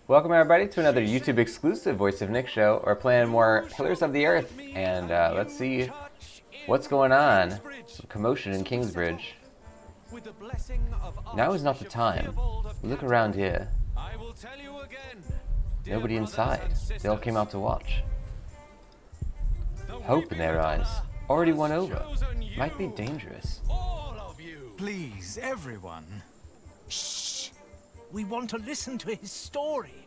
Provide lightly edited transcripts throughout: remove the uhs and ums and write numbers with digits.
Welcome everybody to another YouTube exclusive Voice of Nick show. We're playing more Pillars of the Earth, and let's see what's going on. Some commotion in Kingsbridge. Now is not the time. Look around here. Nobody inside. They all came out to watch. Hope in their eyes. Already won over. Might be dangerous. Please, everyone. Shh! We want to listen to his story.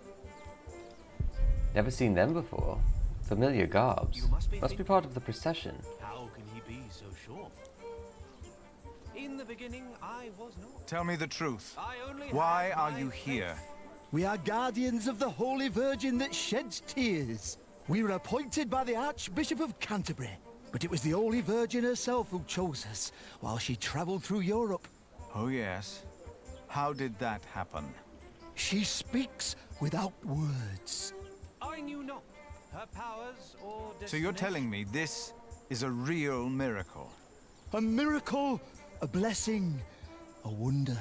Never seen them before. Familiar garbs. Must be part of the procession. How can he be so sure? In the beginning, I was not. Tell me the truth. Why are you here? We are guardians of the Holy Virgin that sheds tears. We were appointed by the Archbishop of Canterbury, but it was the Holy Virgin herself who chose us while she traveled through Europe. Oh, yes. How did that happen? She speaks without words. I knew not her powers or So you're telling me this is a real miracle? A miracle, a blessing, a wonder.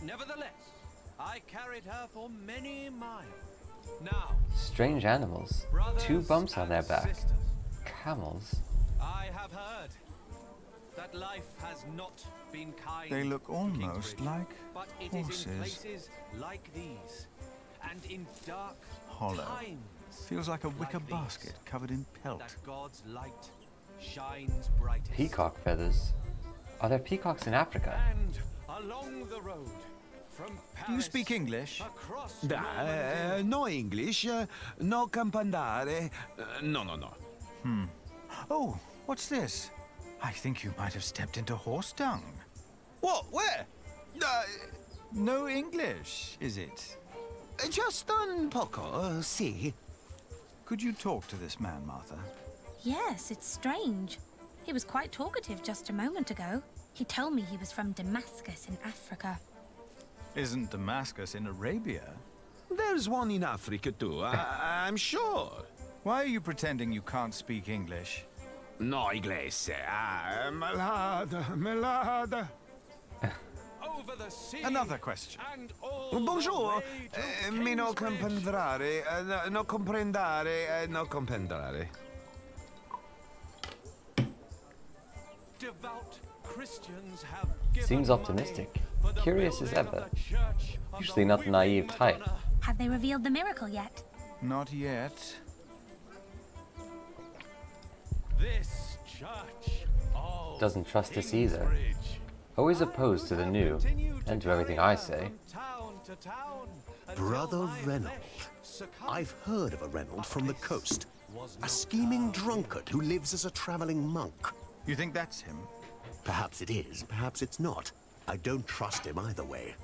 Nevertheless, I carried her for many miles. Now, Strange animals. Two bumps on their back. sisters, Camels. I have heard that life has not been kind. They look to almost Kingsbridge, like but it is in horses. places like these, and in dark Hollow. times, Feels like a wicker like these, basket covered in pelt. that God's light shines brightest. Peacock feathers. Are there peacocks in Africa? And along the road, from Paris, Do you speak English? across Da, no English, no campandare, no. Oh, what's this? I think you might have stepped into horse dung. What? Where? No English, is it? Just un poco, si. Could you talk to this man, Martha? Yes, it's strange. He was quite talkative just a moment ago. He told me he was from Damascus in Africa. Isn't Damascus in Arabia? There's one in Africa too, I'm sure. Why are you pretending you can't speak English? No inglese, melada. over the sea. Another question. And all Bonjour, the way to mi no Kingsbridge. comprendere, no comprendare, no comprendere. Devout Christians have given Seems money optimistic. for the Curious as building of ever. the Church of Usually the not the naive Wicked type. Madonna. Have they revealed the miracle yet? Not yet. This church of Doesn't trust us either. Kingsbridge. Always opposed to the new, Continue and to carry everything I her say. from town to town until Brother my Reynold. flesh succumbed. I've heard of a Reynold from the coast. Was A not scheming found. drunkard who lives as a traveling monk. You think that's him? Perhaps it is, perhaps it's not. I don't trust him either way.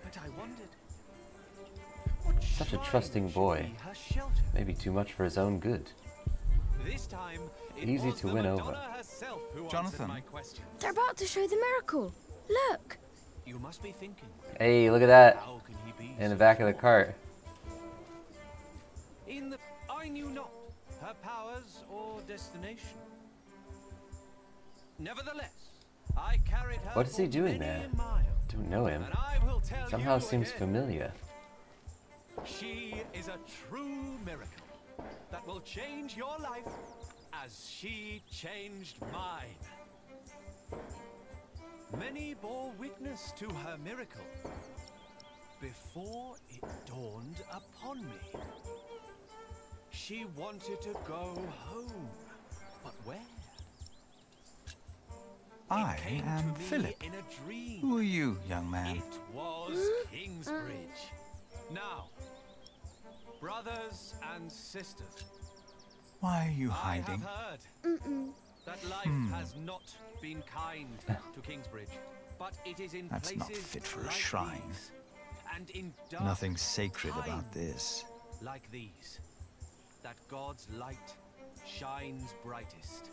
But I wondered. What Such a shrine trusting should boy. be her shelter? Maybe too much for his own good. This time, it Easy was to the win Madonna over. herself who answered Jonathan. my question. They're about to show the miracle. Look. You must be thinking, Hey, look at that. how can he be In the so back of the sure? cart. In the I knew not her powers or destination. Nevertheless, I carried her What is he for doing many there? a mile, Don't know him. and I will tell Somehow you seems again, familiar. she is a true miracle that will change your life as she changed mine. Many bore witness to her miracle before it dawned upon me. She wanted to go home, but where? I It came am to me Philip. in a dream. Who are you, young man? It was Kingsbridge. Now, brothers and sisters, Why are you I hiding? have heard that life has not been kind to Kingsbridge, but it is in That's not places fit for a like shrine. these, and in dark Nothing sacred about times this. like these, that God's light shines brightest.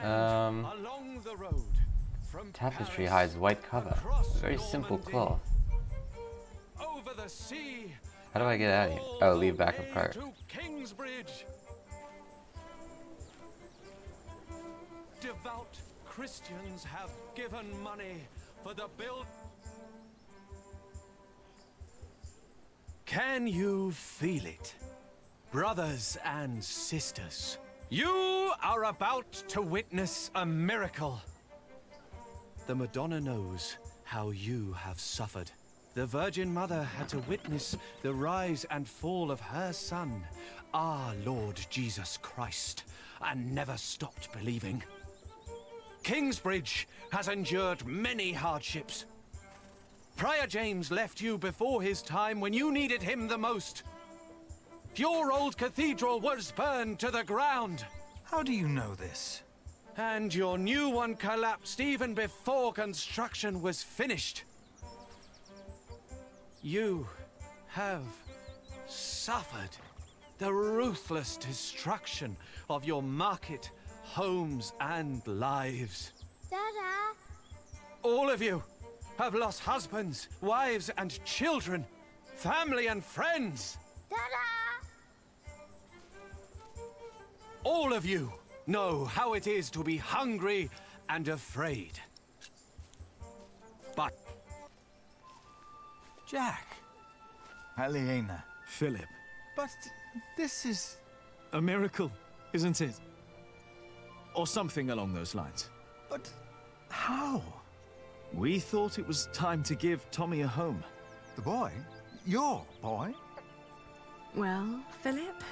And along the road, from Tapestry Paris, hides white cover. across Very simple Normandy, cloth. over the sea. How do I get out of here? Oh, leave back of cart. To Kingsbridge. Devout Christians have given money for the build. Can you feel it? Brothers and sisters, you are about to witness a miracle. The Madonna knows how you have suffered. The Virgin Mother had to witness the rise and fall of her Son, our Lord Jesus Christ, and never stopped believing. Kingsbridge has endured many hardships. Prior James left you before his time when you needed him the most. Your old cathedral was burned to the ground. How do you know this? And your new one collapsed even before construction was finished. You have suffered the ruthless destruction of your market, homes, and lives. Dada! All of you have lost husbands, wives, and children, family and friends. Dada! All of you know how it is to be hungry and afraid. But Jack. Aliena. Philip. But this is... A miracle, isn't it? Or something along those lines. But how? We thought it was time to give Tommy a home. The boy? Your boy? Well, Philip?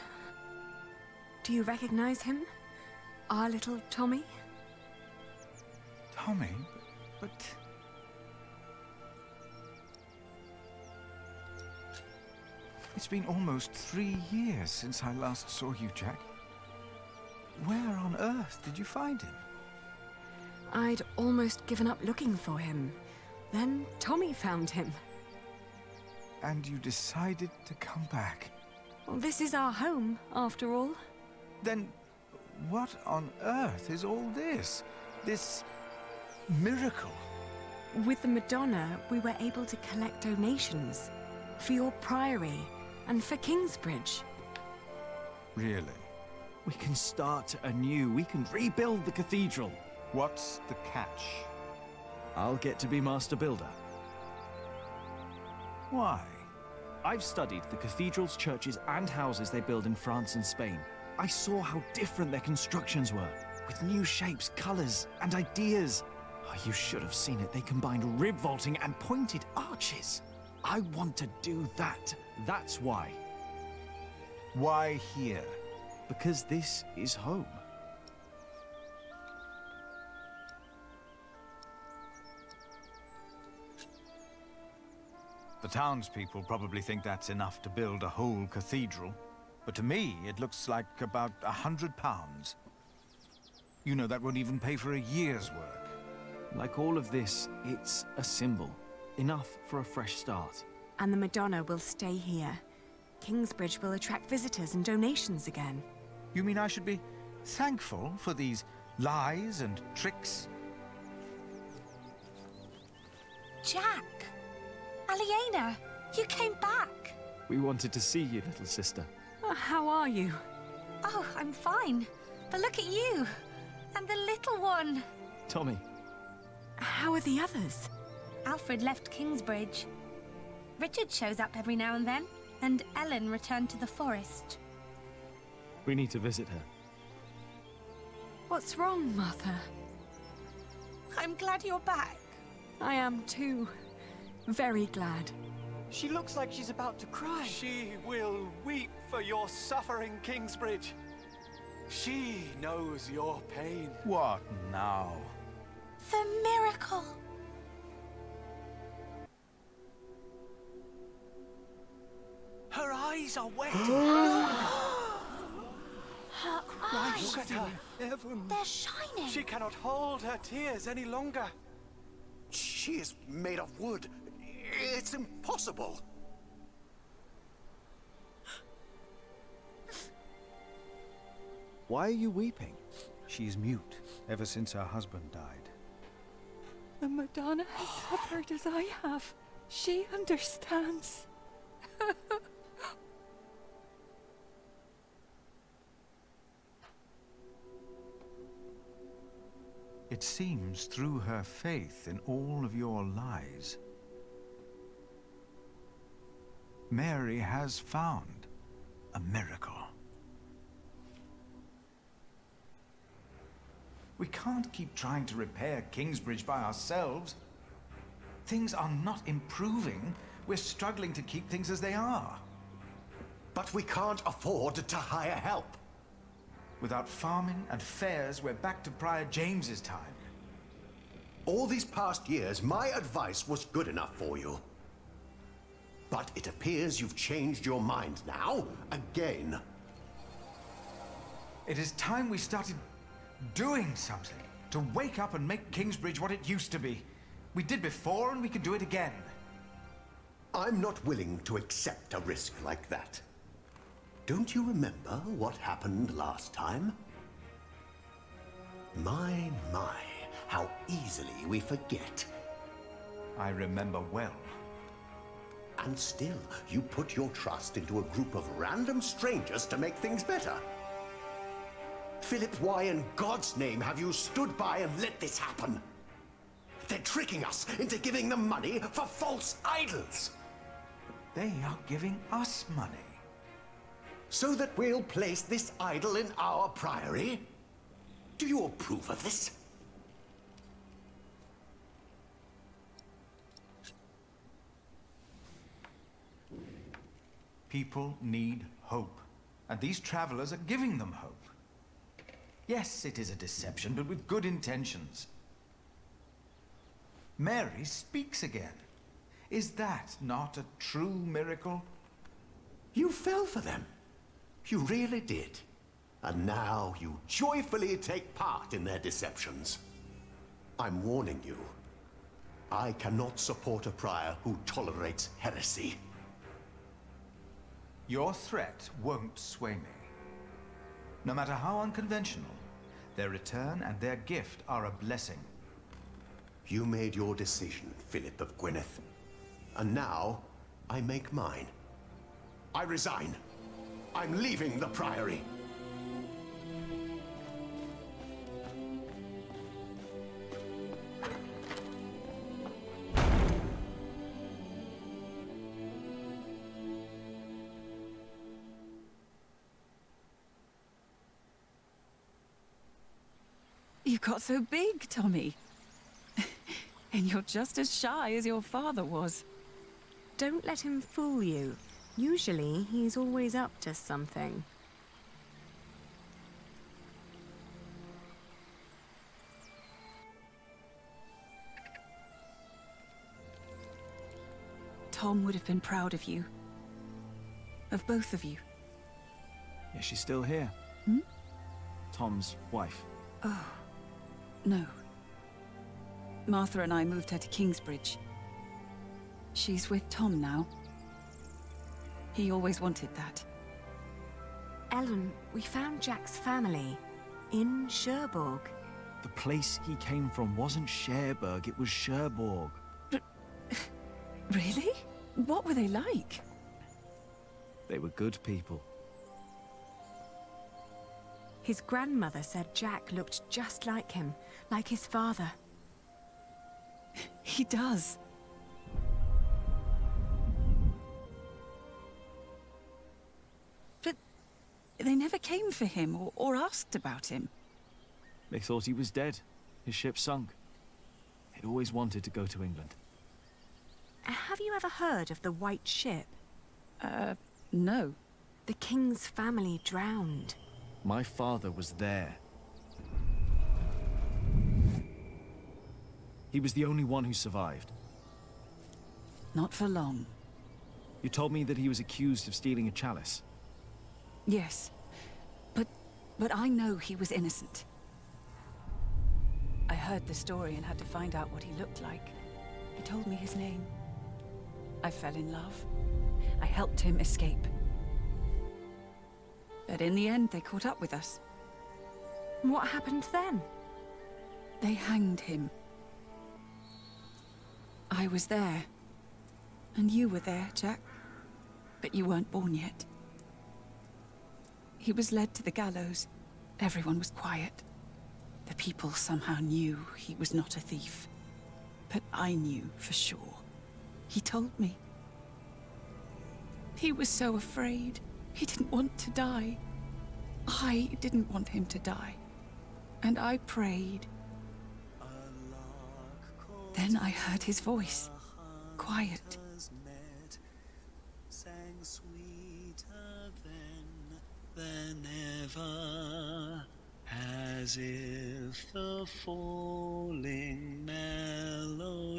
Do you recognize him? Our little Tommy? Tommy? But... It's been almost 3 years since I last saw you, Jack. Where on earth did you find him? I'd almost given up looking for him. Then Tommy found him. And you decided to come back. Well, this is our home, after all. Then what on earth is all this? This miracle? With the Madonna, we were able to collect donations for your priory and for Kingsbridge. Really? We can start anew. We can rebuild the cathedral. What's the catch? I'll get to be master builder. Why? I've studied the cathedrals, churches, and houses they build in France and Spain. I saw how different their constructions were, with new shapes, colors, and ideas. Oh, you should have seen it. They combined rib vaulting and pointed arches. I want to do that. That's why. Why here? Because this is home. The townspeople probably think that's enough to build a whole cathedral. But to me, it looks like about £100. You know, that won't even pay for a year's work. Like all of this, it's a symbol. Enough for a fresh start. And the Madonna will stay here. Kingsbridge will attract visitors and donations again. You mean I should be thankful for these lies and tricks? Jack! Aliena! You came back! We wanted to see you, little sister. How are you? Oh, I'm fine. But look at you! And the little one! Tommy. How are the others? Alfred left Kingsbridge. Richard shows up every now and then, and Ellen returned to the forest. We need to visit her. What's wrong, Mother? I'm glad you're back. I am too. Very glad. She looks like she's about to cry. she will weep for your suffering, Kingsbridge. She knows your pain. What now? The miracle! Her eyes are wet. Her Look eyes! at her. They're shining! She cannot hold her tears any longer. She is made of wood. It's impossible. Why are you weeping? She's mute ever since her husband died. The Madonna has suffered as I have. She understands. It seems through her faith in all of your lies, Mary has found a miracle. We can't keep trying to repair Kingsbridge by ourselves. Things are not improving. We're struggling to keep things as they are. But we can't afford to hire help. Without farming and fairs, we're back to Prior James's time. All these past years, my advice was good enough for you. But it appears you've changed your mind now, again. It is time we started doing something to wake up and make Kingsbridge what it used to be. We did before, and we can do it again. I'm not willing to accept a risk like that. Don't you remember what happened last time? My, how easily we forget. I remember well. And still, you put your trust into a group of random strangers to make things better. Philip, why in God's name have you stood by and let this happen? They're tricking us into giving them money for false idols. They are giving us money. So that we'll place this idol in our priory? Do you approve of this? People need hope, and these travelers are giving them hope. Yes, it is a deception, but with good intentions. Mary speaks again. Is that not a true miracle? You fell for them. You really did. And now you joyfully take part in their deceptions. I'm warning you. I cannot support a prior who tolerates heresy. Your threat won't sway me. No matter how unconventional, their return and their gift are a blessing. You made your decision, Philip of Gwynedd. And now, I make mine. I resign. I'm leaving the Priory. You got so big, Tommy. And you're just as shy as your father was. Don't let him fool you. Usually, he's always up to something. Tom would have been proud of you. Of both of you. Is she still here? Hmm? Tom's wife. Oh, no. Martha and I moved her to Kingsbridge. She's with Tom now. He always wanted that. Ellen, we found Jack's family in Cherbourg. The place he came from wasn't Cherbourg, it was Cherbourg. But... really? What were they like? They were good people. His grandmother said Jack looked just like him, like his father. He does. But they never came for him or asked about him. They thought he was dead. His ship sunk. He'd always wanted to go to England. Have you ever heard of the White Ship? No. The king's family drowned. My father was there. He was the only one who survived. Not for long. You told me that he was accused of stealing a chalice. Yes. But I know he was innocent. I heard the story and had to find out what he looked like. He told me his name. I fell in love. I helped him escape. But in the end, they caught up with us. What happened then? They hanged him. I was there. And you were there, Jack. But you weren't born yet. He was led to the gallows. Everyone was quiet. The people somehow knew he was not a thief. But I knew for sure. He told me. He was so afraid. He didn't want to die. I didn't want him to die. And I prayed. Then I heard his voice. Quiet. Sang sweeter than ever, as if the falling melody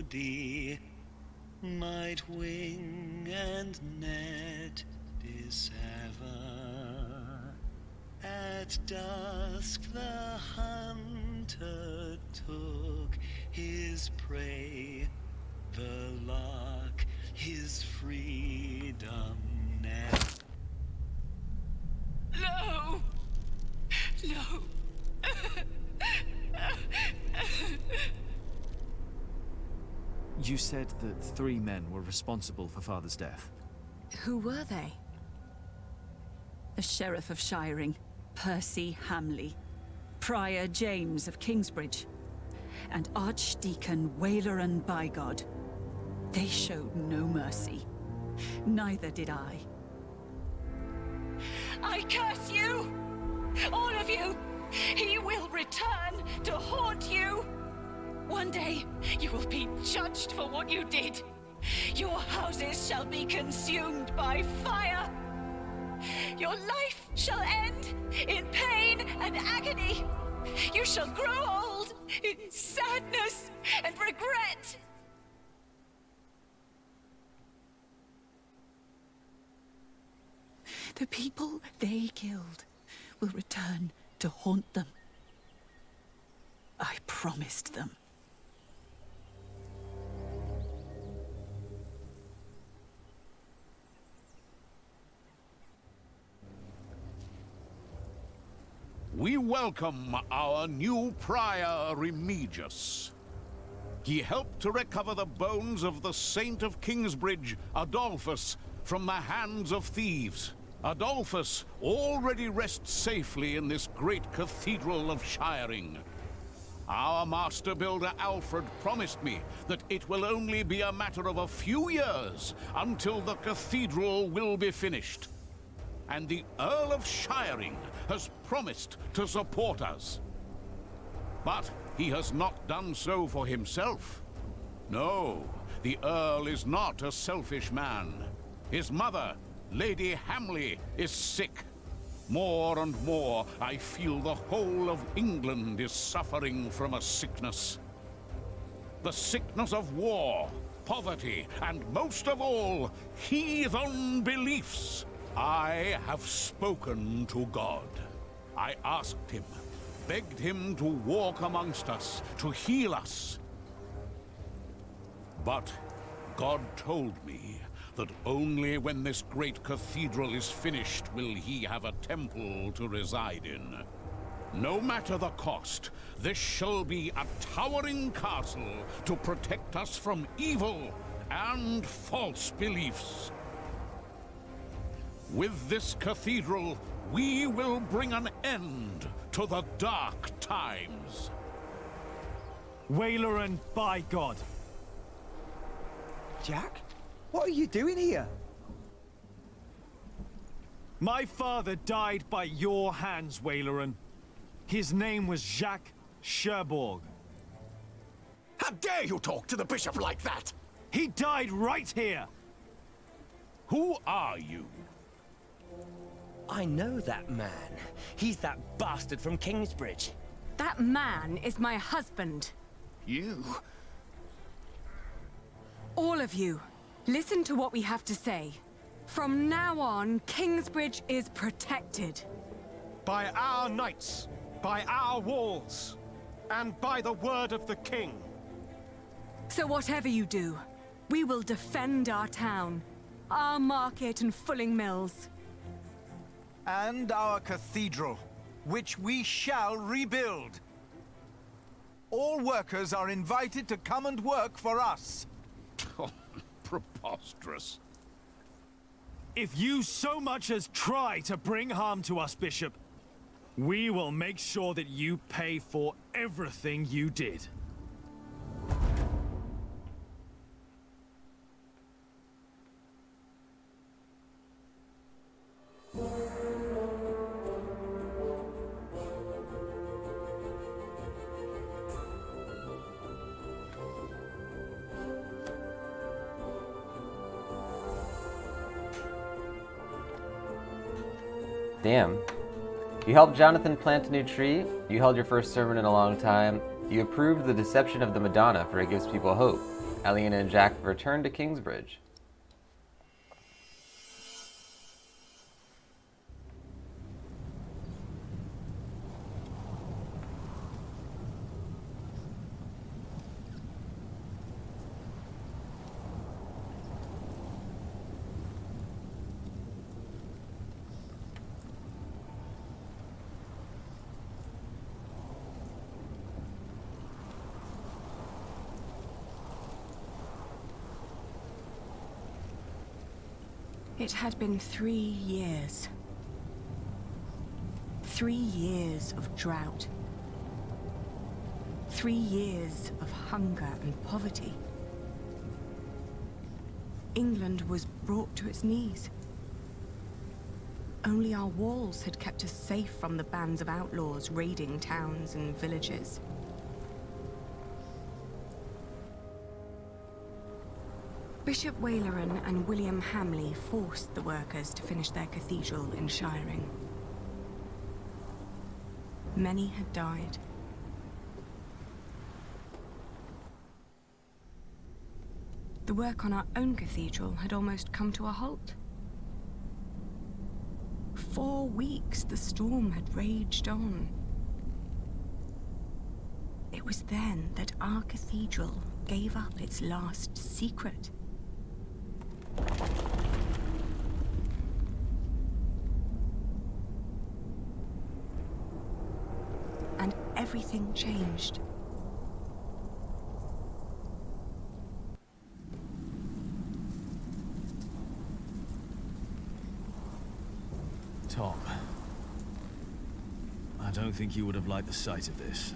might wing and net dissever. At dusk the hunter took his prey, the lark his freedom net. No! No! You said that 3 men were responsible for Father's death. Who were they? The Sheriff of Shiring, Percy Hamley, Prior James of Kingsbridge, and Archdeacon Waileran Bygod. They showed no mercy. Neither did I. I curse you! All of you! He will return to haunt you! One day, you will be judged for what you did. Your houses shall be consumed by fire. Your life shall end in pain and agony. You shall grow old in sadness and regret. The people they killed will return to haunt them. I promised them. We welcome our new prior, Remigius. He helped to recover the bones of the Saint of Kingsbridge, Adolphus, from the hands of thieves. Adolphus already rests safely in this great cathedral of Shiring. Our master builder Alfred promised me that it will only be a matter of a few years until the cathedral will be finished. And the Earl of Shiring has promised to support us. But he has not done so for himself. No, the Earl is not a selfish man. His mother, Lady Hamley, is sick. More and more, I feel the whole of England is suffering from a sickness. The sickness of war, poverty, and most of all, heathen beliefs. I have spoken to God. I asked him, begged him to walk amongst us, to heal us. But God told me that only when this great cathedral is finished will he have a temple to reside in. No matter the cost, this shall be a towering castle to protect us from evil and false beliefs. With this cathedral, we will bring an end to the dark times. Waileran Bygod. Jack? What are you doing here? My father died by your hands, Waileran. His name was Jacques Cherbourg. How dare you talk to the bishop like that? He died right here! Who are you? I know that man. He's that bastard from Kingsbridge. That man is my husband. You? All of you, listen to what we have to say. From now on, Kingsbridge is protected. By our knights, by our walls, and by the word of the king. So whatever you do, we will defend our town, our market and fulling mills. And our cathedral, which we shall rebuild. All workers are invited to come and work for us. Preposterous. If you so much as try to bring harm to us, Bishop, we will make sure that you pay for everything you did. Damn. You helped Jonathan plant a new tree. You held your first sermon in a long time. You approved the deception of the Madonna, for it gives people hope. Alina and Jack return to Kingsbridge. It had been 3 years. 3 years of drought. 3 years of hunger and poverty. England was brought to its knees. Only our walls had kept us safe from the bands of outlaws raiding towns and villages. Bishop Waleran and William Hamley forced the workers to finish their cathedral in Shiring. Many had died. The work on our own cathedral had almost come to a halt. 4 weeks the storm had raged on. It was then that our cathedral gave up its last secret. And everything changed. Tom, I don't think you would have liked the sight of this.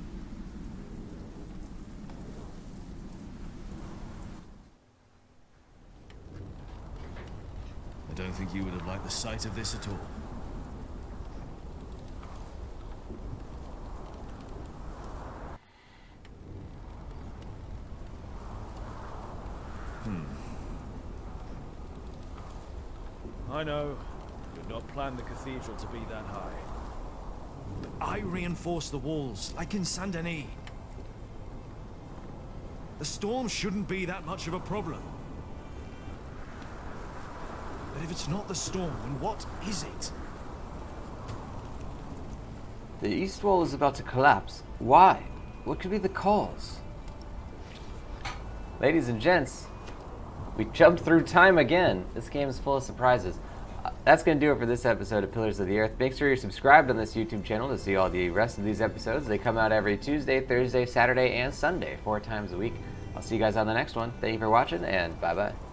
I don't think you would have liked the sight of this at all. I know. You'd not planned the cathedral to be that high. But I reinforced the walls, like in Saint Denis. The storm shouldn't be that much of a problem. But if it's not the storm, then what is it? The east wall is about to collapse. Why? What could be the cause? Ladies and gents, we jumped through time again. This game is full of surprises. That's going to do it for this episode of Pillars of the Earth. Make sure you're subscribed on this YouTube channel to see all the rest of these episodes. They come out every Tuesday, Thursday, Saturday, and Sunday, 4 times a week. I'll see you guys on the next one. Thank you for watching, and bye-bye.